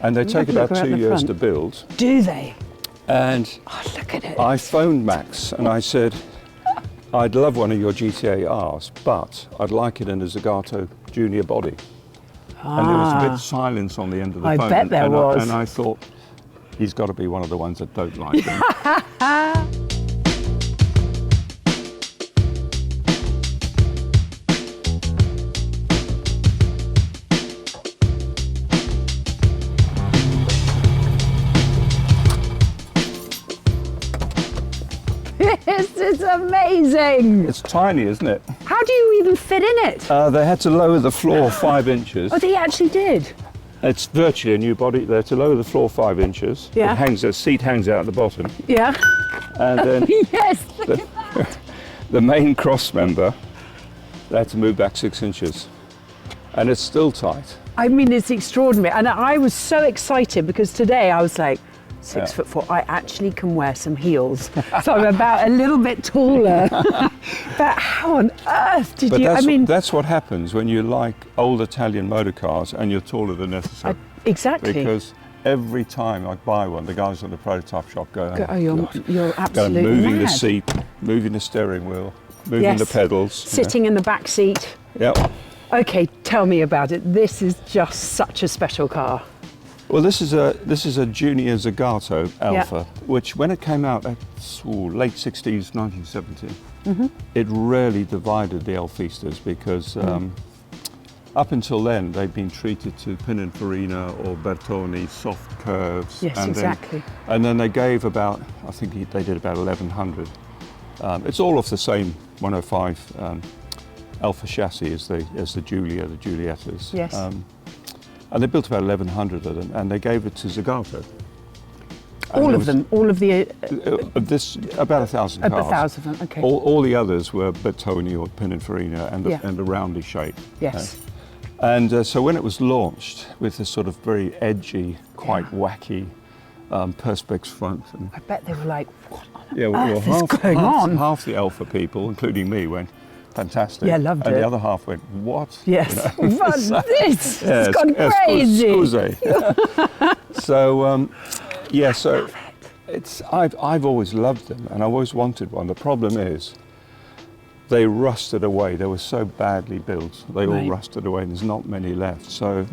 And they take about 2 years to build. Do they? And look at it. I phoned Max and I said, I'd love one of your GTA Rs, but I'd like it in a Zagato Junior body. And there was a bit of silence on the end of the phone. I bet there was. And I thought, he's got to be one of the ones that don't like them. This is amazing. It's tiny, isn't it? How do you even fit in it? They had to lower the floor 5 inches. Oh, they actually did? It's virtually a new body. They had to lower the floor 5 inches. Yeah. The seat hangs out at the bottom. Yeah. And then Yes, look at that. the main cross member, they had to move back 6 inches. And it's still tight. I mean, it's extraordinary. And I was so excited because today I was like, 6'4", I actually can wear some heels. So I'm about a little bit taller. But how on earth did you, That's what happens when you like old Italian motor cars and you're taller than necessary. Exactly. Because every time I buy one, the guys at the prototype shop go, oh, you're absolutely moving mad. the seat, moving the steering wheel, moving the pedals. Sitting in the back seat. Yep. Okay, tell me about it. This is just such a special car. Well, this is a Junior Zagato Alfa, which when it came out, late 60s, 1970, it really divided the Alfistas because up until then they'd been treated to Pininfarina or Bertone soft curves. Yes, exactly. And then they gave about, I think they did about 1100. It's all off the same 105 Alfa chassis as the Giulia, the Giuliettas. Yes. And they built about 1,100 of them, and they gave it to Zagato. All of them? All of the... about 1,000 cars. About 1,000 of them, okay. All the others were Bertone or Pininfarina and the roundy shape. Yes. And so when it was launched with this sort of very edgy, quite wacky Perspex front. And I bet they were like, what on well, earth is going on? Half the Alfa people, including me, went, fantastic. Yeah, loved and it. the other half went, what? Yes. What's this? Yeah, it's gone crazy. So I've always loved them and I've always wanted one. The problem is they rusted away. They were so badly built. They all rusted away and there's not many left. So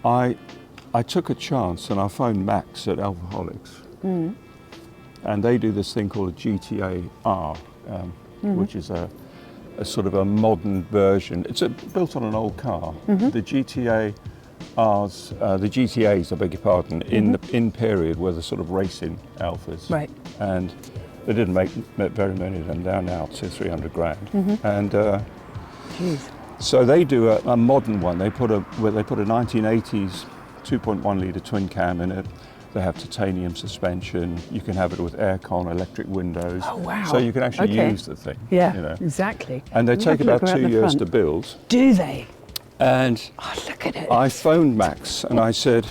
I took a chance and I phoned Max at Alfaholics. And they do this thing called a GTA R, which is a sort of a modern version. It's built on an old car. The GTA Rs, the GTAs, I beg your pardon, in period were the sort of racing Alfas. Right. And they didn't make very many of them. They're now 200-300 grand. And so they do a modern one. They put a 1980s 2.1 litre twin cam in it. They have titanium suspension. You can have it with aircon, electric windows. Oh, wow. So you can actually use the thing. Yeah, exactly. And they take about 2 years to build. Do they? And look at it. I phoned Max and I said,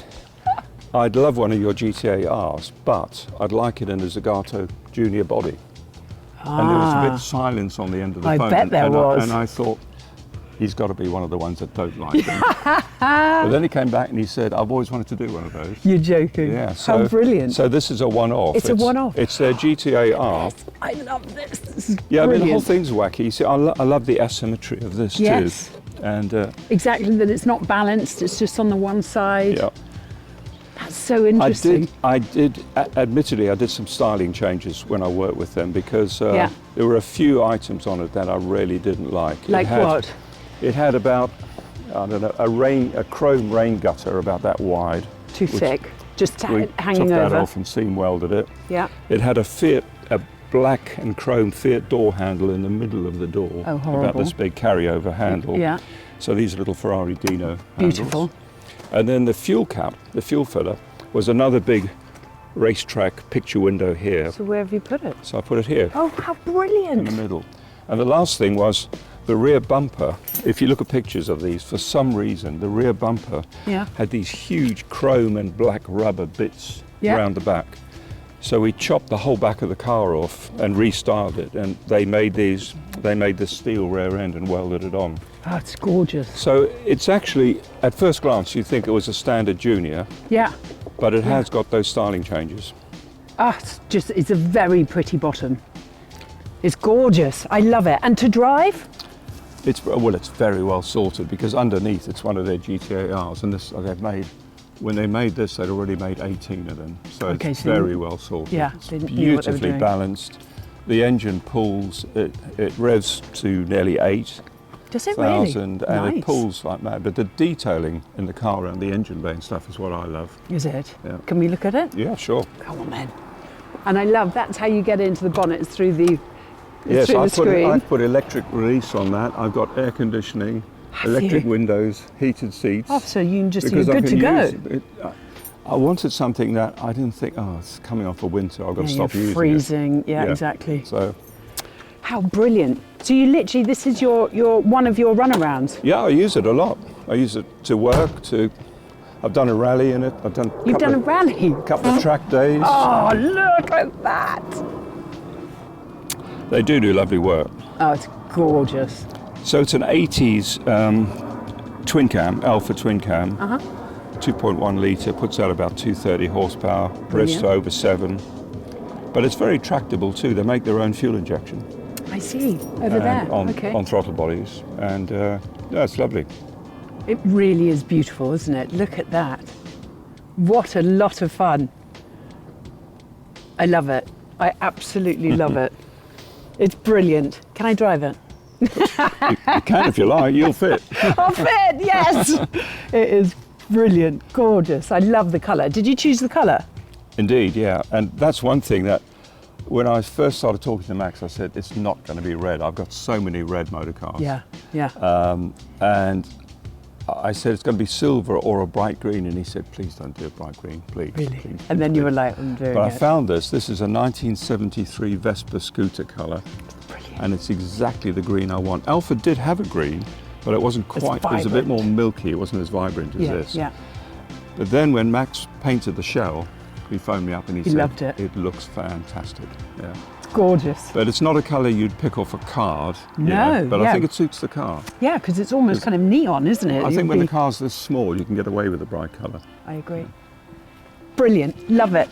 I'd love one of your GTA Rs, but I'd like it in a Zagato Junior body. And there was a bit of silence on the end of the phone. I bet there was. And I thought, he's got to be one of the ones that don't like them. But then he came back and he said, I've always wanted to do one of those. You're joking. Yeah. So, how brilliant. So this is a one-off. It's a one-off. It's their GTA R. Yes, I love this. This is yeah, brilliant. I mean, the whole thing's wacky. You see, I love the asymmetry of this too. And exactly, that it's not balanced, it's just on the one side. Yeah. That's so interesting. Admittedly, I did some styling changes when I worked with them because there were a few items on it that I really didn't like. Like what? It had about, I don't know, a chrome rain gutter about that wide. Too thick, just hanging over. We took that off and seam welded it. Yeah. It had a black and chrome Fiat door handle in the middle of the door. Oh, horrible. About this big carryover handle. Yeah. So these are little Ferrari Dino Beautiful. handles. And then the fuel cap, the fuel filler, was another big racetrack picture window here. So where have you put it? So I put it here. Oh, how brilliant. In the middle. And the last thing was the rear bumper. If you look at pictures of these, for some reason, the rear bumper had these huge chrome and black rubber bits around the back. So we chopped the whole back of the car off and restyled it, and they made this steel rear end and welded it on. Oh, it's gorgeous. So it's actually, at first glance, you think it was a standard Junior, Yeah. but it has got those styling changes. Ah, it's a very pretty bottom. It's gorgeous. I love it. And to drive? It's very well sorted, because underneath it's one of their GTARs, and this they've made. When they made this, they'd already made 18 of them, so Okay, it's so very well sorted. yeah, It's they knew what they were beautifully doing. balanced. The engine pulls, it revs to nearly 8,000, Does it really? and Nice. it pulls like mad. But the detailing in the car around the engine bay and stuff is what I love. Is it? Yeah. Can we look at it? Yeah, sure. Come on then. And I love, that's how you get into the bonnet, it's through the, Yes, through the screen. I've put electric release on that. I've got air conditioning, electric you? windows, heated seats. Oh, so you're because I good to can go. use it. I wanted something that I didn't think, it's coming off for winter, I've got to stop you're using freezing. it. Yeah, exactly. So, How brilliant. So you literally, this is your one of your runarounds. yeah, I use it a lot. I use it to work, I've done a rally in it. You've done a rally. couple of track days. Oh, look at that. They do lovely work. Oh, it's gorgeous. So it's an 80s twin cam, Alfa twin cam. 2.1 litre, puts out about 230 horsepower, revs to over 7. But it's very tractable too. They make their own fuel injection. I see, over there. Okay. On throttle bodies. And yeah, it's lovely. It really is beautiful, isn't it? Look at that. What a lot of fun. I love it. I absolutely love it. It's brilliant. Can I drive it? You can if you like, you'll fit. I'll fit, yes! It is brilliant, gorgeous. I love the colour. Did you choose the colour? Indeed, yeah. And that's one thing that when I first started talking to Max, I said, it's not going to be red. I've got so many red motor cars. Yeah, yeah. And I said, it's going to be silver or a bright green. And he said, please don't do a bright green, please. Really? Please, And then you were please." like, I'm doing But I it. found this. This is a 1973 Vespa scooter colour. Brilliant. And it's exactly the green I want. Alfa did have a green, but it wasn't quite, it was a bit vibrant. more milky. It wasn't as vibrant as Yeah, this. yeah. But then when Max painted the shell, he phoned me up and he said, loved it. It looks fantastic. Yeah. Gorgeous. But it's not a colour you'd pick off a card. No, But yeah. I think it suits the car. Yeah, because it's almost kind of neon, isn't it? I It'd think when be- the car's this small, you can get away with a bright colour. I agree. Brilliant. Love it.